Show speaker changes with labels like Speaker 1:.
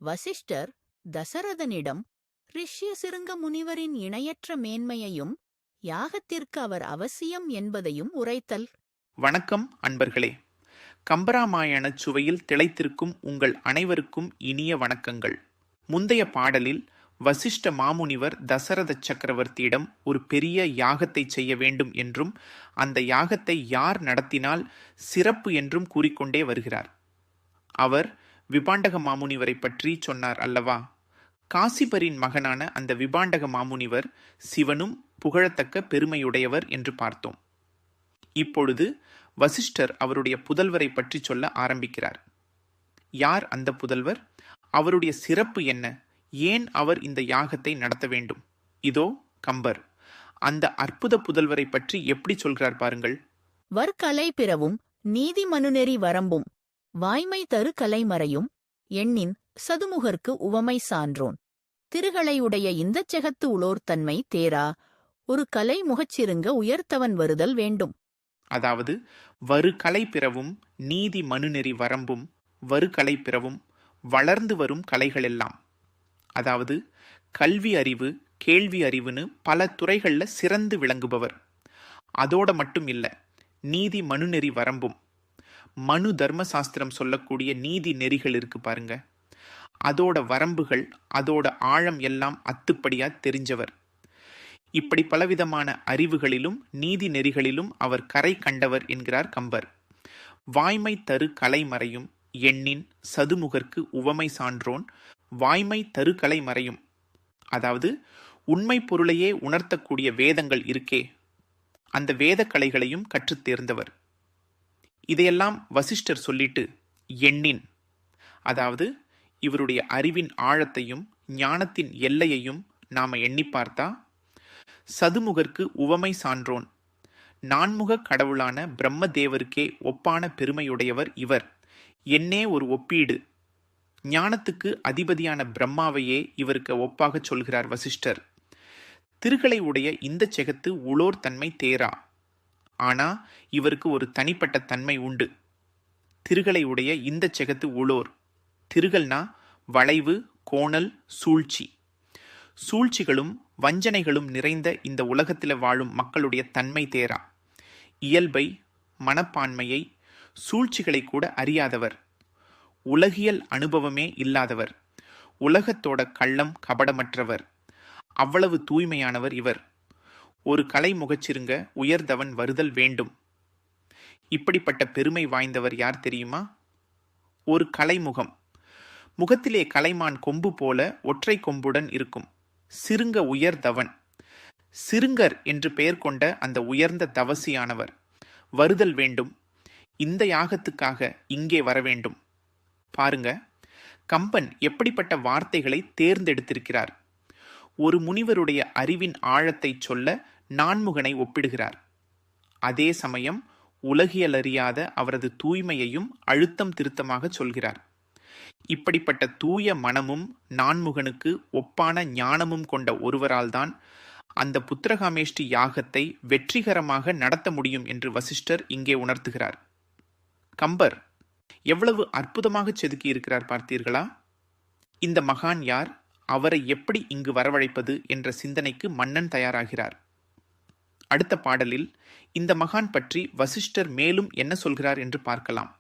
Speaker 1: வசிஷ்டர் தசரதனிடம் ரிஷ்யசிருங்க முனிவரின் இணையற்ற மேன்மையையும் யாகத்திற்கு அவர் அவசியம் என்பதையும் உரைத்தல்.
Speaker 2: வணக்கம் அன்பர்களே. கம்பராமாயணச் சுவையில் திளைத்திருக்கும் உங்கள் அனைவருக்கும் இனிய வணக்கங்கள். முந்தைய பாடலில் வசிஷ்ட மாமுனிவர் தசரத சக்கரவர்த்தியிடம் ஒரு பெரிய யாகத்தை செய்ய வேண்டும் என்றும் அந்த யாகத்தை யார் நடத்தினால் சிறப்பு என்றும் கூறிக்கொண்டே வருகிறார். அவர் விபாண்டக மாமுனிவரை பற்றி சொன்னார் அல்லவா? காசிபரின் மகனான அந்த விபாண்டக மாமுனிவர் சிவனும் புகழத்தக்க பெருமையுடையவர் என்று பார்த்தோம். இப்பொழுது வசிஷ்டர் அவருடைய புதல்வரை பற்றி சொல்ல ஆரம்பிக்கிறார். யார் அந்த புதல்வர்? அவருடைய சிறப்பு என்ன? ஏன் அவர் இந்த யாகத்தை நடத்த வேண்டும்? இதோ கம்பர் அந்த அற்புத புதல்வரை பற்றி எப்படி சொல்கிறார் பாருங்கள்.
Speaker 1: வர்க்கலை பிறவும் நீதி மனுநெறி வரம்பும் வாய்மை தரு கலைமறையும் எண்ணின் சதுமுகர்க்கு உவமை சான்றோன் திருகளையுடைய இந்தச் செகத்து உளோர் தன்மை தேரா ஒரு கலை முகச்சிருங்க உயர்த்தவன் வருதல் வேண்டும்.
Speaker 2: அதாவது வருகலை பிறவும் நீதி மனுநெறி வரம்பும் வருகலை பிறவும் வளர்ந்து வரும் கலைகளெல்லாம், அதாவது கல்வி அறிவு கேள்வி அறிவுன்னு பல துறைகளில் சிறந்து விளங்குபவர். அதோட மட்டும் இல்லை, நீதி மனுநெறி வரம்பும், மனு தர்மசாஸ்திரம் சொல்லக்கூடிய நீதி நெறிகள் இருக்கு பாருங்க, அதோட வரம்புகள் அதோட ஆழம் எல்லாம் அத்துப்படியா தெரிஞ்சவர். இப்படி பலவிதமான அறிவுகளிலும் நீதி நெறிகளிலும் அவர் கரை கண்டவர் என்கிறார் கம்பர். வாய்மை தரு கலைமறையும் எண்ணின் சதுமுகர்க்கு உவமை சான்றோன் வாய்மை தரு கலைமறையும், அதாவது உண்மை பொருளையே உணர்த்தக்கூடிய வேதங்கள் இருக்கே, அந்த வேத கலைகளையும் கற்றுத் தேர்ந்தவர். இதையெல்லாம் வசிஷ்டர் சொல்லிட்டு எண்ணின், அதாவது இவருடைய அறிவின் ஆழத்தையும் ஞானத்தின் எல்லையையும் நாம எண்ணி பார்த்தா, சதுமுகர்க்கு உவமை சான்றோன், நான்முக கடவுளான பிரம்மதேவருக்கே ஒப்பான பெருமையுடையவர் இவர், என்னே ஒரு ஒப்பீடு. ஞானத்துக்கு அதிபதியான பிரம்மாவையே இவருக்கு ஒப்பாக சொல்கிறார் வசிஷ்டர். திருகளை உடைய இந்த செகத்து உளோர் தன்மை தேரா, ஆனா இவருக்கு ஒரு தனிப்பட்ட தன்மை உண்டு. திருகளை உடைய இந்த செகத்து உளோர், திருகள்னா வளைவு கோணல் சூழ்ச்சி, சூழ்ச்சிகளும் வஞ்சனைகளும் நிறைந்த இந்த உலகத்தில் வாழும் மக்களுடைய தன்மை தேரா, இயல்பை மனப்பான்மையை சூழ்ச்சிகளை கூட அறியாதவர், உலகியல் அனுபவமே இல்லாதவர், உலகத்தோட கள்ளம் கபடமற்றவர், அவ்வளவு தூய்மையானவர் இவர். ஒரு கலை முகச்சிருங்க உயர்ந்தவன் வருதல் வேண்டும். இப்படிப்பட்ட பெருமை வாய்ந்தவர் யார் தெரியுமா? ஒரு கலைமுகம், முகத்திலே கலைமான் கொம்பு போல ஒற்றை கொம்புடன் இருக்கும் சிறுங்க உயர்ந்தவன், சிறுங்கர் என்று பெயர் கொண்ட அந்த உயர்ந்த தவசியானவர் வருதல் வேண்டும். இந்த யாகத்துக்காக இங்கே வர வேண்டும். பாருங்க, கம்பன் எப்படிப்பட்ட வார்த்தைகளை தேர்ந்தெடுத்திருக்கிறார். ஒரு முனிவருடைய அறிவின் ஆழத்தை சொல்ல நான்முகனை ஒப்பிடுகிறார். அதே சமயம் உலகியலறியாத அவரது தூய்மையையும் அழுத்தம் திருத்தமாக சொல்கிறார். இப்படிப்பட்ட தூய மனமும் நான்முகனுக்கு ஒப்பான ஞானமும் கொண்ட ஒருவரால்தான் அந்த புத்திரகாமேஷ்டி யாகத்தை வெற்றிகரமாக நடத்த முடியும் என்று வசிஷ்டர் இங்கே உணர்த்துகிறார். கம்பர் எவ்வளவு அற்புதமாக செதுக்கி இருக்கிறார் பார்த்தீர்களா? இந்த மகான் யார், அவரை எப்படி இங்கு வரவழைப்பது என்ற சிந்தனைக்கு மன்னன் தயாராகிறார். அடுத்த பாடலில் இந்த மகான் பற்றி வசிஷ்டர் மேலும் என்ன சொல்கிறார் என்று பார்க்கலாம்.